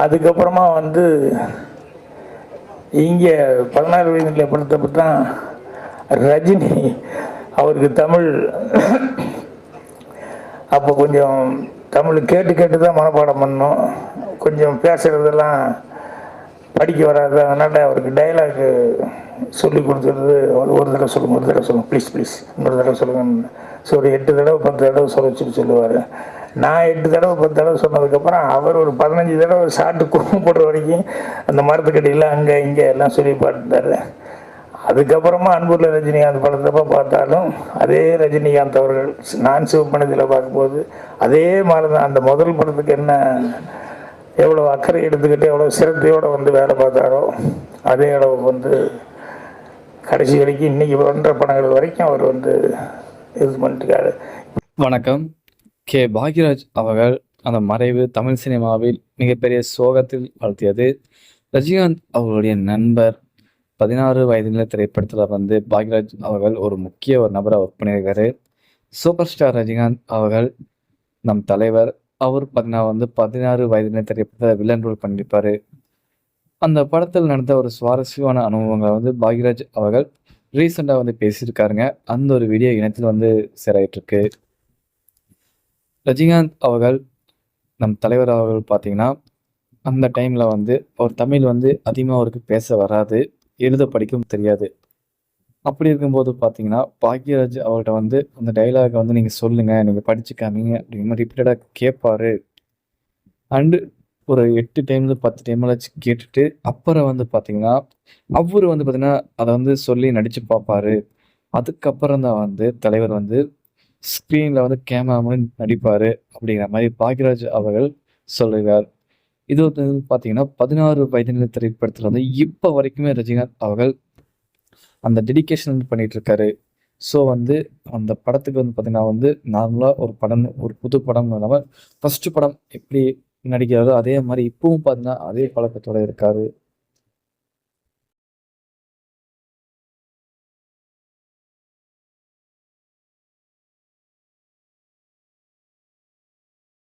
அதுக்கப்புறமா வந்து இங்கே 16 வயதில் படத்தப்போ தான் ரஜினி அவருக்கு தமிழ் அப்போ கொஞ்சம் தமிழ் கேட்டு கேட்டு தான் மனப்பாடம் பண்ணோம். கொஞ்சம் பேசுகிறதெல்லாம் படிக்க வராது. அதனால் அவருக்கு டைலாக் சொல்லி கொடுத்துருது. ஒரு தடவை சொல்லுங்கள், ஒரு தடவை சொல்லுங்கள், ப்ளீஸ் ப்ளீஸ் இன்னொரு தடவை சொல்லுங்கள். ஸோ ஒரு 8 தடவை 10 தடவை சொல்ல சொல்லுவார். நான் 8 தடவை 10 தடவை சொன்னதுக்கப்புறம் அவர் ஒரு 15 தடவை சாப்பிட்டு குடும்பப்படுற வரைக்கும் அந்த மரத்துக்கடியில் அங்கே இங்கே எல்லாம் சொல்லி பாட்டுட்டார். அதுக்கப்புறமா அன்புள்ள ரஜினிகாந்த் படத்தப்போ பார்த்தாலும் அதே ரஜினிகாந்த் அவர்கள் நான் சிவப்பணத்தில் பார்க்கும்போது அதே மாதிரி தான் அந்த முதல் படத்துக்கு என்ன எவ்வளோ அக்கறை எடுத்துக்கிட்டு எவ்வளோ சிரத்தையோடு வந்து வேலை பார்த்தாரோ அதே அளவுக்கு வந்து கடைசி வரைக்கும் இன்றைக்கி பண்ணுற படங்கள் வரைக்கும் அவர் வந்து இது பண்ணிட்டுருக்காரு. வணக்கம். கே பாக்யராஜ் அவர்கள் அந்த மறைவு தமிழ் சினிமாவில் மிகப்பெரிய சோகத்தில் ஆழ்த்தியது. ரஜினிகாந்த் அவர்களுடைய நண்பர் 16 வயதில் திரைப்படத்தில் வந்து பாக்யராஜ் அவர்கள் ஒரு முக்கிய நபரை ஒர்க் பண்ணியிருக்காரு. சூப்பர் ஸ்டார் ரஜினிகாந்த் அவர்கள் நம் தலைவர் அவர் பார்த்தீங்கன்னா வந்து 16 வயதில் திரைப்படத்தில் வில்லன் ரோல் பண்ணியிருப்பார். அந்த படத்தில் நடந்த ஒரு சுவாரஸ்யமான அனுபவங்களை வந்து பாக்யராஜ் அவர்கள் ரீசெண்டாக வந்து பேசியிருக்காருங்க. அந்த ஒரு வீடியோ இணையத்தில் வந்து சேராயிட்டிருக்கு. ரஜினிகாந்த் அவர்கள் நம் தலைவர் அவர்கள் பார்த்தீங்கன்னா அந்த டைமில் வந்து அவர் தமிழ் வந்து அதிகமாக அவருக்கு பேச வராது, எழுத படிக்கவும் தெரியாது. அப்படி இருக்கும்போது பார்த்தீங்கன்னா பாக்யராஜ் அவர்கிட்ட வந்து அந்த டைலாகை வந்து நீங்கள் சொல்லுங்கள், நீங்கள் படிச்சு காமிங்க அப்படிங்கிற மாதிரி ரிப்பீட்டடாக கேட்பாரு. அண்டு ஒரு 8 டைம்ல 10 டைம்லாச்சு கேட்டுட்டு அப்புறம் வந்து பார்த்தீங்கன்னா அவர் வந்து பார்த்தீங்கன்னா அதை வந்து சொல்லி நடித்து பார்ப்பாரு. அதுக்கப்புறம் தான் வந்து தலைவர் வந்து ஸ்க்ரீனில் வந்து கேமராமேன் நடிப்பார் அப்படிங்கிற மாதிரி பாக்யராஜ் அவர்கள் சொல்லுகிறார். இது வந்து பார்த்தீங்கன்னா 16 வயதினர் திரைப்படத்தில் வந்து இப்போ வரைக்குமே ரஜினிகாந்த் அவர்கள் அந்த டெடிக்கேஷன் வந்து பண்ணிட்டு இருக்காரு. ஸோ வந்து அந்த படத்துக்கு வந்து பார்த்தீங்கன்னா வந்து நார்மலாக ஒரு படம், ஒரு புது படம் இல்லாமல் ஃபஸ்ட்டு படம் எப்படி நடிக்கிறாரோ அதே மாதிரி இப்பவும் பார்த்தீங்கன்னா அதே பழக்கத்தோடு இருக்காரு.